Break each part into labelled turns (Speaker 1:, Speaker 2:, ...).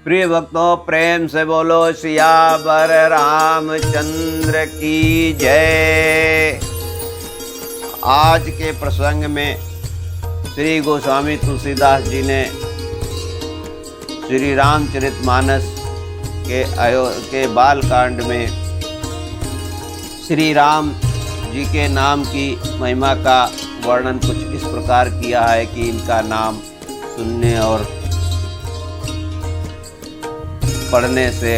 Speaker 1: प्रिय भक्तों, प्रेम से बोलो सियावर रामचंद्र की जय। आज के प्रसंग में श्री गोस्वामी तुलसीदास जी ने श्री रामचरितमानस के बालकांड में श्री राम जी के नाम की महिमा का वर्णन कुछ इस प्रकार किया है कि इनका नाम सुनने और पढ़ने से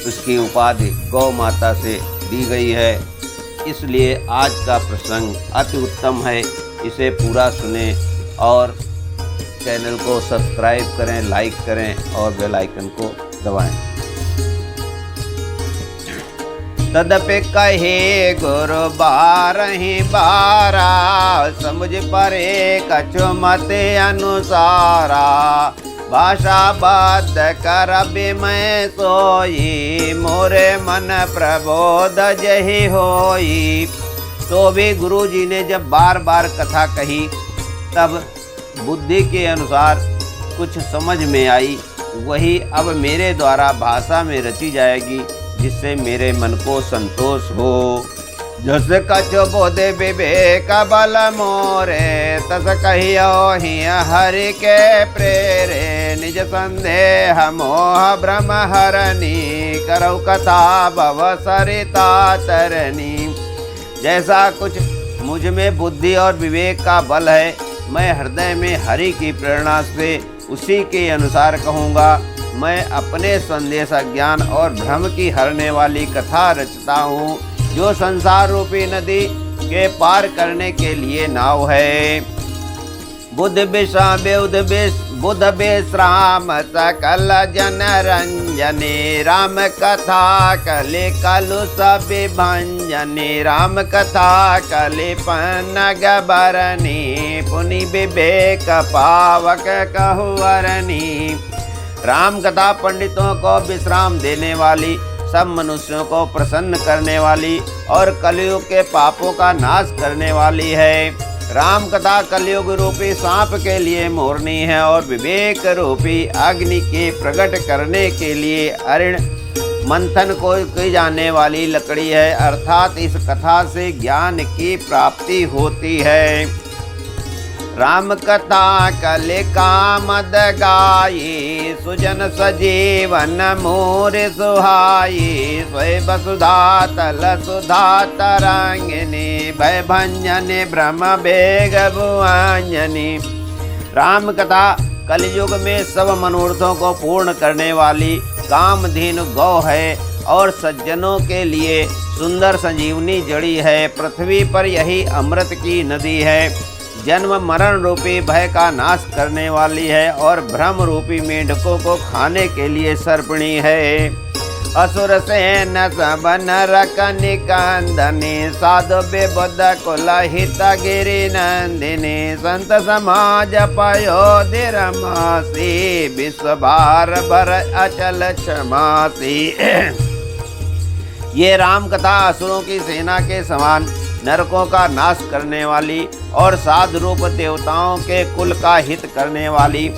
Speaker 1: उसकी उपाधि गौ माता से दी गई है। इसलिए आज का प्रसंग अति उत्तम है, इसे पूरा सुने और चैनल को सब्सक्राइब करें, लाइक करें और बेल आइकन को दबाएं। तदपि कहे गुरु बारहि बारा, समझ परे कछु मते अनुसारा। भाषा बद्ध करबि मैं सोई, मोरे मन प्रबोध जहि होई। तो भी गुरु जी ने जब बार बार कथा कही तब बुद्धि के अनुसार कुछ समझ में आई, वही अब मेरे द्वारा भाषा में रची जाएगी जिससे मेरे मन को संतोष हो। जस कछु बोधे विवेक बल मोरे, तस कहियो ही हरि के प्रेरे। निज संदेह मोह भ्रम हरनी, करौ कथा भव सरिता तरनी। जैसा कुछ मुझ में बुद्धि और विवेक का बल है, मैं हृदय में हरि की प्रेरणा से उसी के अनुसार कहूँगा। मैं अपने संदेश ज्ञान और भ्रम की हरने वाली कथा रचता हूँ, जो संसार रूपी नदी के पार करने के लिए नाव है। बुद्ध विश्राम सकल जन रंजने, राम कथा कले कलु सब भंजने। राम कथा कले पन्नग बरनी, पुनि विवेक पावक कहुअरनी। राम कथा पंडितों को विश्राम देने वाली, सब मनुष्यों को प्रसन्न करने वाली और कलयुग के पापों का नाश करने वाली है। राम कथा कलयुग रूपी सांप के लिए मोरनी है और विवेक रूपी अग्नि के प्रकट करने के लिए अरिण मंथन को की जाने वाली लकड़ी है। अर्थात इस कथा से ज्ञान की प्राप्ति होती है। राम कथा कले कामद गाई, सुजन सजीवन मोर सुहाई। स्वय वसुधा तल सुधा तरंगिनी, भय भंजनी भ्रम बेग भुआंजनी। राम कथा कलयुग में सब मनोरथों को पूर्ण करने वाली कामधेनु गौ है और सज्जनों के लिए सुंदर संजीवनी जड़ी है। पृथ्वी पर यही अमृत की नदी है। जन्म मरण रूपी भय का नाश करने वाली है और भ्रम रूपी मेंढकों को खाने के लिए सर्पणी है। असुर सेन सब नरक निकंदनी, साधु विबुद्ध कुल हित गिरि नंदिनी। संत समाज पयोधि रमासी, विश्व भार भर अचल क्षमासी। ये राम कथा असुरों की सेना के समान, नरकों का नाश करने वाली और साधु रूप देवताओं के कुल का हित करने वाली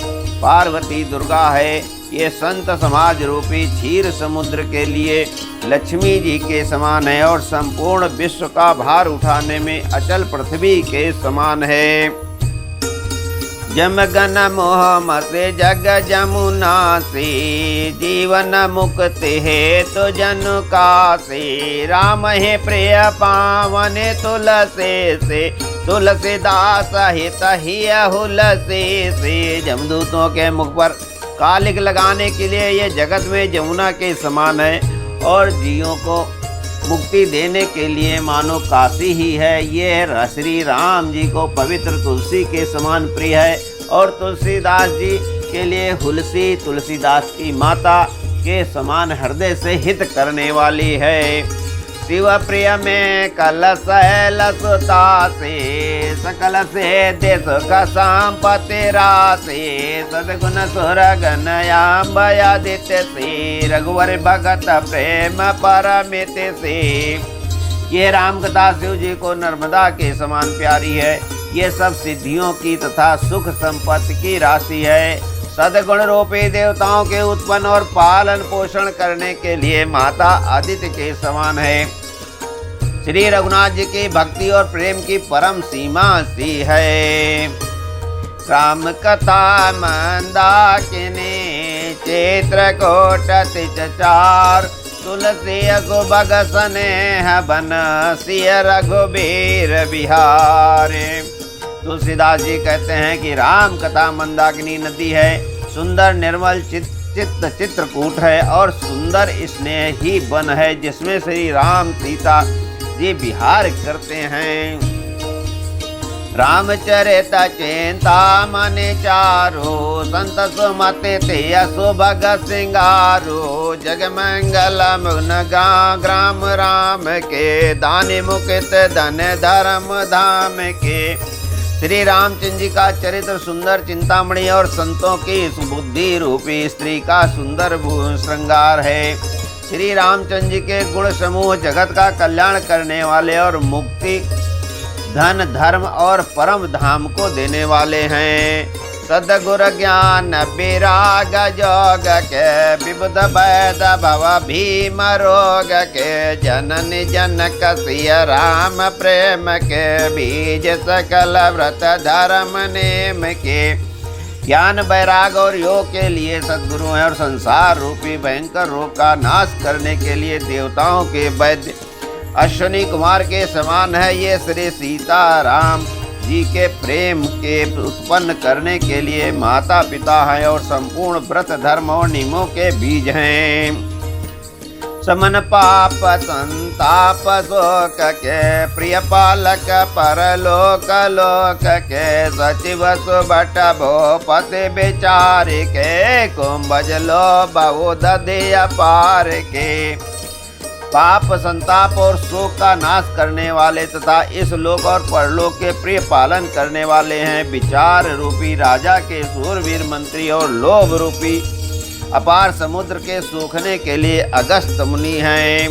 Speaker 1: पार्वती दुर्गा है। ये संत समाज रूपी क्षीर समुद्र के लिए लक्ष्मी जी के समान है और संपूर्ण विश्व का भार उठाने में अचल पृथ्वी के समान है। जम गन मोह मते जग जमुना से, जीवन मुक्ति है तो जनु कासे। राम है प्रिय पावन तुलसी से, तुलसीदास हित हिय हुलसी से। जमदूतों के मुख पर कालिक लगाने के लिए ये जगत में जमुना के समान है और जीवों को मुक्ति देने के लिए मानो काशी ही है। ये श्री राम जी को पवित्र तुलसी के समान प्रिय है और तुलसीदास जी के लिए हुलसी तुलसीदास की माता के समान हृदय से हित करने वाली है। शिव प्रिय में कलश है लसुता से, सकल से देश का संपत्ति राशि। सदगुण सुर गणयाम्बयादित्य से, रघुवर भगत प्रेम परमित से। ये राम कथा शिव जी को नर्मदा के समान प्यारी है। ये सब सिद्धियों की तथा सुख संपत्ति की राशि है। सदगुण रूपी देवताओं के उत्पन्न और पालन पोषण करने के लिए माता आदित्य के समान है। श्री रघुनाथ जी की भक्ति और प्रेम की परम सीमा सी है। राम कथा मंदाकिनी चित्रकूट तिचार तुलसी अगुबग स्नेह बन सिय रघुबीर बिहारे। तुलसीदास जी कहते हैं कि राम कथा मंदाकिनी नदी है, सुंदर निर्मल चित्रकूट है और सुंदर स्नेही वन है जिसमें श्री राम सीता जी विहार करते हैं। रामचरित चिंता मन चारो संत सुमति ते सुभग सिंगारो। जगमंगल मुन ग्राम राम के दानि मुकित धन धर्म धाम के। श्री रामचंद्र जी का चरित्र सुंदर चिंतामणि और संतों की बुद्धि रूपी स्त्री का सुंदर श्रृंगार है। श्री रामचंद्र जी के गुण समूह जगत का कल्याण करने वाले और मुक्ति धन धर्म और परम धाम को देने वाले हैं। सदगुर ज्ञान विराग जोग के विबुध वैद भव भीम रोग के। जननी जनक सिय राम प्रेम के बीज सकल व्रत धर्म नेम के। ज्ञान वैराग और योग के लिए सद्गुरु हैं और संसार रूपी भयंकर रोग का नाश करने के लिए देवताओं के वैद्य अश्विनी कुमार के समान है। ये श्री सीताराम जी के प्रेम के उत्पन्न करने के लिए माता पिता हैं और संपूर्ण व्रत धर्म और नियमों के बीज हैं। समन पाप संताप शोक के प्रिय पालक परलोक लोक के। सचिव सुबट भूपति विचार के कुंभज लो बहुध दिया पार के। पाप संताप और शोक का नाश करने वाले तथा इस लोक और परलोक के प्रिय पालन करने वाले हैं। विचार रूपी राजा के सूरवीर मंत्री और लोभ रूपी अपार समुद्र के सूखने के लिए अगस्त मुनि हैं।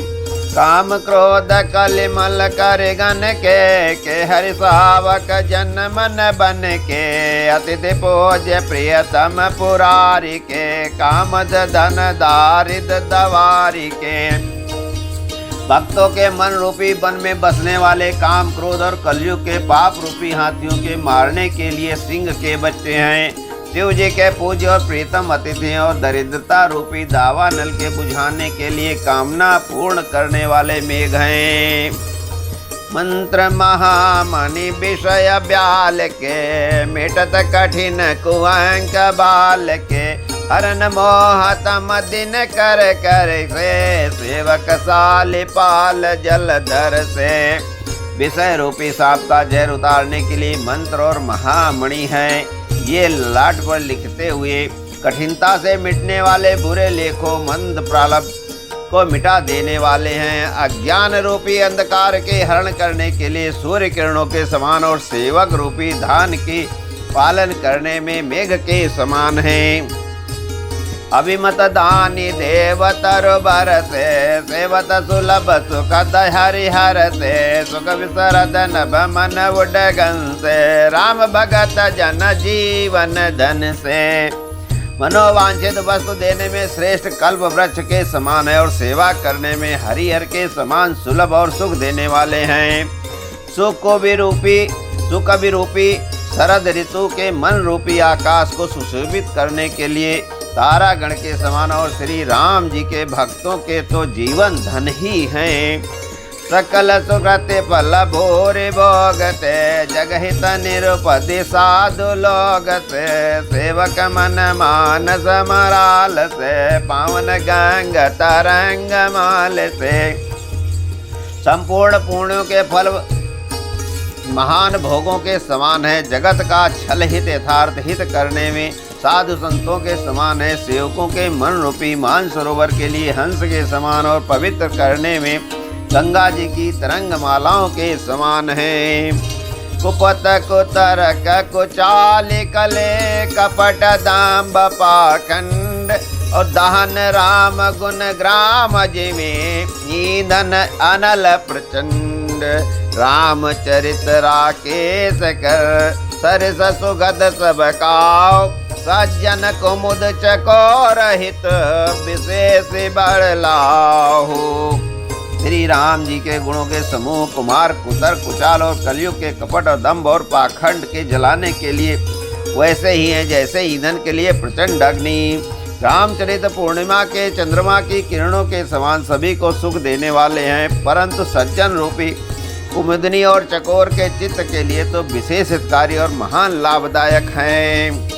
Speaker 1: काम क्रोध कलिमल कर गन के हरि सावक जन मन बन के। अतिथि पूज्य प्रियतम पुरारी के कामद धन दारिद दवारी के। भक्तों के मन रूपी वन में बसने वाले काम क्रोध और कलयुग के पाप रूपी हाथियों के मारने के लिए सिंह के बच्चे हैं। शिव जी के पूज्य और प्रीतम अतिथि हैं और दरिद्रता रूपी दावा नल के बुझाने के लिए कामना पूर्ण करने वाले मेघ हैं। मंत्र महामणि विषय ब्याल के मिटत कठिन कुअंक बाल के। हरन मोहतम दिन कर कर से सेवक साल पाल जलधर से। विषय रूपी सांप का जहर उतारने के लिए मंत्र और महामणि है। ये लाट पर लिखते हुए कठिनता से मिटने वाले बुरे लेखों मंद प्रारब्ध को मिटा देने वाले हैं। अज्ञान रूपी अंधकार के हरण करने के लिए सूर्य किरणों के समान और सेवक रूपी धान की पालन करने में मेघ के समान हैं। अभिमत दानी देवतर बरसे सेवत सुलभ सुखद हरिहर से। सुख विसरद नभ मन उडगन से राम भगत जन जीवन धन से। मनोवांछित वस्तु देने में श्रेष्ठ कल्प वृक्ष के समान है और सेवा करने में हरिहर के समान सुलभ और सुख देने वाले हैं। सुख विरूपी शरद ऋतु के मन रूपी आकाश को सुशोभित करने के लिए तारागण के समान और श्री राम जी के भक्तों के तो जीवन धन ही हैं। सकल सुकृति फल भोरे भोगते जगहित निरुपति साधु लोगते। सेवक मन मानस मराल से पावन गंग तरंग माल से। संपूर्ण पुण्यों के फल महान भोगों के समान है। जगत का छल हित यथार्थ हित करने में साधु संतों के समान है। सेवकों के मन रूपी मान सरोवर के लिए हंस के समान और पवित्र करने में गंगा जी की तरंग मालाओं के समान है। कुपत कुतरक कुचाल कले कपट दाम्ब पाखंड और दहन राम गुण ग्राम जिमे ईंधन अनल प्रचंड। रामचरित राकेश कर सरस सुगध सब काव सज्जन कुमुद चकोर हित विशेष बड़लाहु। श्री राम जी के गुणों के समूह कुमार, कुतर, कुचाल और कलयुग के कपट और दंभ और पाखंड के जलाने के लिए वैसे ही हैं जैसे ईंधन के लिए प्रचंड अग्नि। रामचरित पूर्णिमा के चंद्रमा की किरणों के समान सभी को सुख देने वाले हैं, परंतु सज्जन रूपी कुमुदनी और चकोर के चित्त के लिए तो विशेष हितकारी और महान लाभदायक हैं।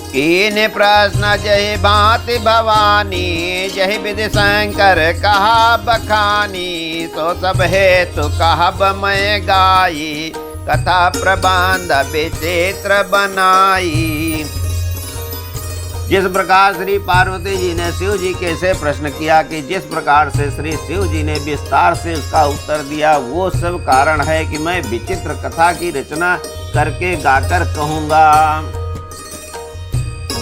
Speaker 1: कीन प्रश्न जहि भांति भवानी, जहि विधि शंकर कहा बखानी, तो सब हेतु कहब मैं गाई, कथा प्रबंध विचित्र बनाई। जिस प्रकार श्री पार्वती जी ने शिव जी के से प्रश्न किया कि जिस प्रकार से श्री शिव जी ने विस्तार से उसका उत्तर दिया, वो सब कारण है कि मैं विचित्र कथा की रचना करके गाकर कहूँगा।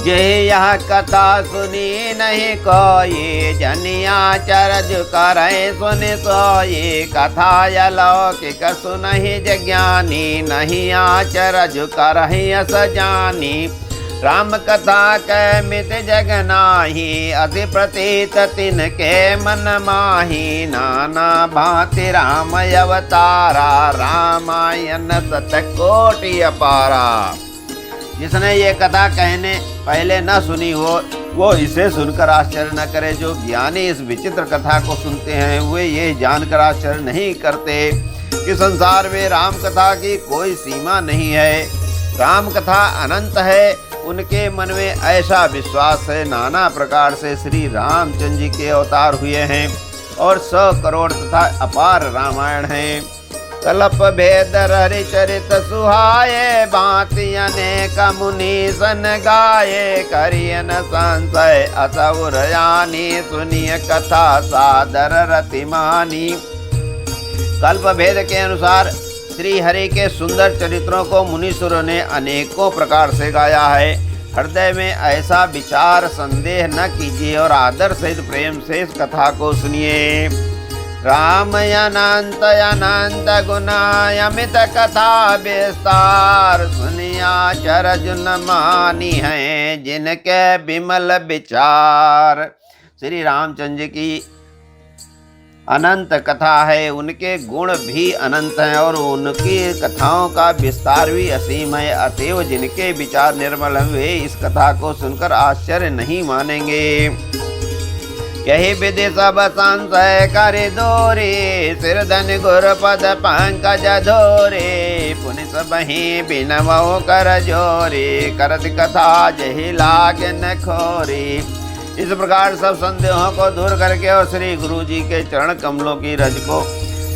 Speaker 1: जय यह कथा सुनी नहीं कोई, जनिया चरज करे सुन सोई, कथा अलौकिक सुनहि जज्ञानी, नहीं आचरज करहि अस जानी। राम कथा कै मित जग नाही, अति प्रतीत तिनके मन माही, नाना भांति राम अवतारा, रामायण सतकोटि अपारा। जिसने ये कथा कहने पहले न सुनी हो, वो इसे सुनकर आश्चर्य न करे। जो ज्ञानी इस विचित्र कथा को सुनते हैं, वे ये जानकर आश्चर्य नहीं करते कि संसार में राम कथा की कोई सीमा नहीं है, राम कथा अनंत है। उनके मन में ऐसा विश्वास है, नाना प्रकार से श्री रामचंद्र जी के अवतार हुए हैं और 100 करोड़ तथा अपार रामायण हैं। कल्प भेद हरिचरित सुहाये, भांति अनेक मुनि सन गाये, करियन संशय असुर यानी, सुनिय कथा सादर रतिमानी। कल्प भेद के अनुसार श्री हरि के सुंदर चरित्रों को मुनीश्वरों ने अनेकों प्रकार से गाया है। हृदय में ऐसा विचार संदेह न कीजिए और आदर सहित प्रेम से इस कथा को सुनिए। राम अनंत अनंत गुनाय अमित कथा विस्तार, सुनिया चरज न मानी है जिनके विमल विचार। श्री रामचंद्र की अनंत कथा है, उनके गुण भी अनंत हैं और उनकी कथाओं का विस्तार भी असीम है। अतएव जिनके विचार निर्मल हैं, वे इस कथा को सुनकर आश्चर्य नहीं मानेंगे। यही विधि सब संशय करे दोरे, सिर धन गुर पद पंकज धोरे, पुनि सबहि बिनवो कर जोरे, करत कथा जहि लागे न खोरी। इस प्रकार सब संदेहों को दूर करके और श्री गुरु जी के चरण कमलों की रज को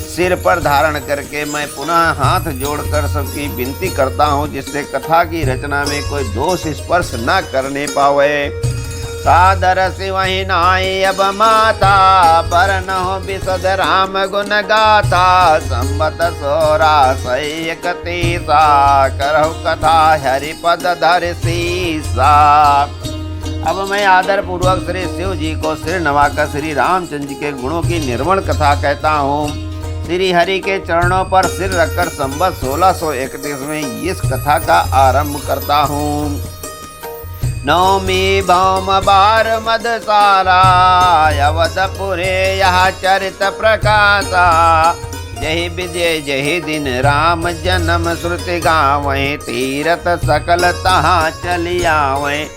Speaker 1: सिर पर धारण करके मैं पुनः हाथ जोड़कर सबकी विनती करता हूँ, जिससे कथा की रचना में कोई दोष स्पर्श न करने पावे। सादर सिवहि नाई अब माता, पर न हो विशद राम गुण गाथा, संबत 84 करहु कथा हरिपद धर सीसा। अब मैं आदर पूर्वक श्री शिव जी को सिर नवाकर श्री रामचंद्र जी के गुणों की निर्मल कथा कहता हूँ। श्री हरि के चरणों पर सिर रखकर संवत 1631 में इस कथा का आरंभ करता हूँ। नवमी भौम बार मदसारा, अवधपुरे यह चरित प्रकाशा, जहि विजय जहि दिन राम जन्म श्रुति गावें, तीरथ सकल तहाँ चलियावें।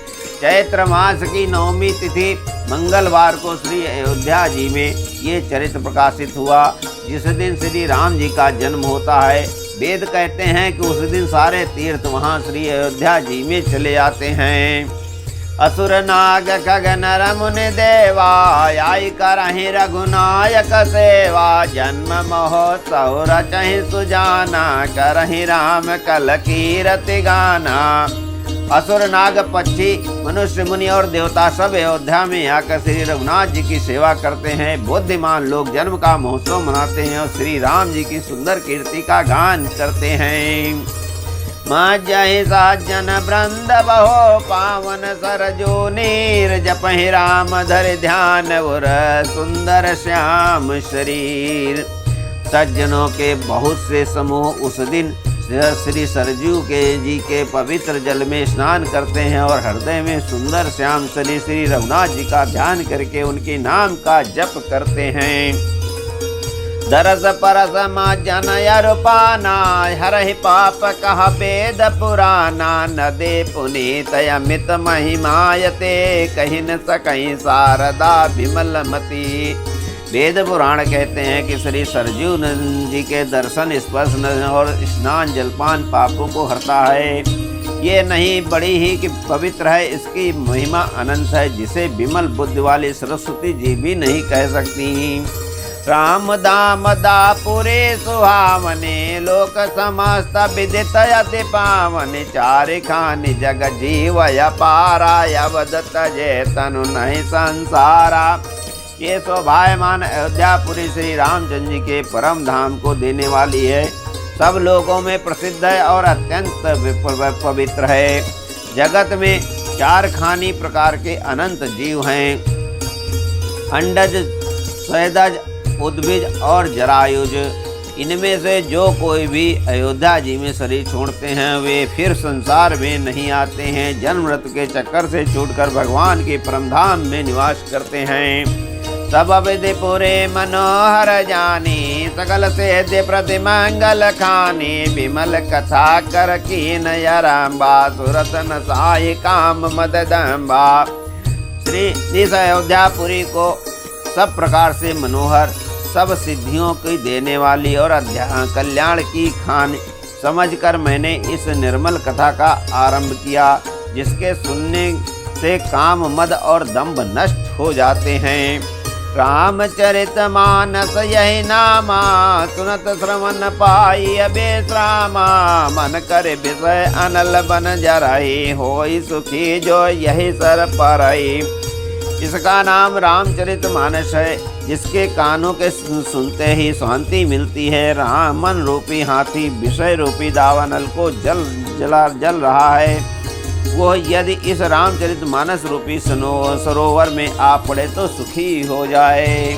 Speaker 1: चैत्र मास की नवमी तिथि मंगलवार को श्री अयोध्या जी में ये चरित्र प्रकाशित हुआ, जिस दिन श्री राम जी का जन्म होता है। वेद कहते हैं कि उस दिन सारे तीर्थ वहाँ श्री अयोध्या जी में चले आते हैं। असुर नाग खग नर मुनि देवा, आई करहि रघुनायक सेवा, जन्म महोत्सव रचहि सुजाना, करहि राम कल कीरति गाना। असुर नाग पक्षी मनुष्य मुनि और देवता सब अयोध्या में आकर श्री रघुनाथ जी की सेवा करते हैं। बुद्धिमान लोग जन्म का महोत्सव मनाते हैं और श्री राम जी की सुंदर कीर्ति का गान करते हैं। मजहि साजन वृंद बहो, पावन सरजो नीर, जपहि राम धर ध्यान उर, सुंदर श्याम शरीर। सज्जनों के बहुत से समूह उस दिन श्री सरजू के जी के पवित्र जल में स्नान करते हैं और हृदय में सुंदर श्याम श्री रघुनाथ जी का ध्यान करके उनके नाम का जप करते हैं। दरस परस मा जनय रूपाना हरहि पाप कह वेद पुराना न दे पुनीत अमित महिमायते कहीं न सकहीं शारदा विमल मती। वेद पुराण कहते हैं कि श्री सरजू जी के दर्शन स्पर्श और स्नान जलपान पापों को हरता है। ये नहीं बड़ी ही कि पवित्र है, इसकी महिमा अनंत है जिसे विमल बुद्धि वाली सरस्वती जी भी नहीं कह सकती। राम दाम दापुरे सुहावने लोक समस्त विदित अति पावने चारि खानि जग जीवय पारा अवदत जय तनु नहीं संसारा। ये शोभायमान अयोध्यापुरी श्री रामचंद्र जी के परम धाम को देने वाली है, सब लोगों में प्रसिद्ध है और अत्यंत पवित्र है। जगत में चार खानी प्रकार के अनंत जीव हैं, अंडज, स्वेदज, उद्भिज और जरायुज। इनमें से जो कोई भी अयोध्या जी में शरीर छोड़ते हैं वे फिर संसार में नहीं आते हैं, जन्म मृत्यु के चक्कर से छूटकर भगवान के परमधाम में निवास करते हैं। सब विधि पुरे मनोहर जानी सकल सेद्य प्रति मंगल खानी विमल कथा कर कीन यरम्बा सुरतन साई काम मददम्बा। श्री इस अयोध्यापुरी को सब प्रकार से मनोहर, सब सिद्धियों की देने वाली और कल्याण की खान समझकर मैंने इस निर्मल कथा का आरंभ किया, जिसके सुनने से काम मद और दंभ नष्ट हो जाते हैं। रामचरित मानस यही नामा सुनत श्रवण पाई अबेश्रामा मन करे विषय अनल बन जराई होई सुखी जो यही सर परई। इसका नाम रामचरित मानस है, जिसके कानों के सुनते ही शांति मिलती है। राम मन रूपी हाथी विषय रूपी दावानल को जल रहा है, वो यदि इस रामचरित मानस रूपी सरोवर में आ पड़े तो सुखी हो जाए।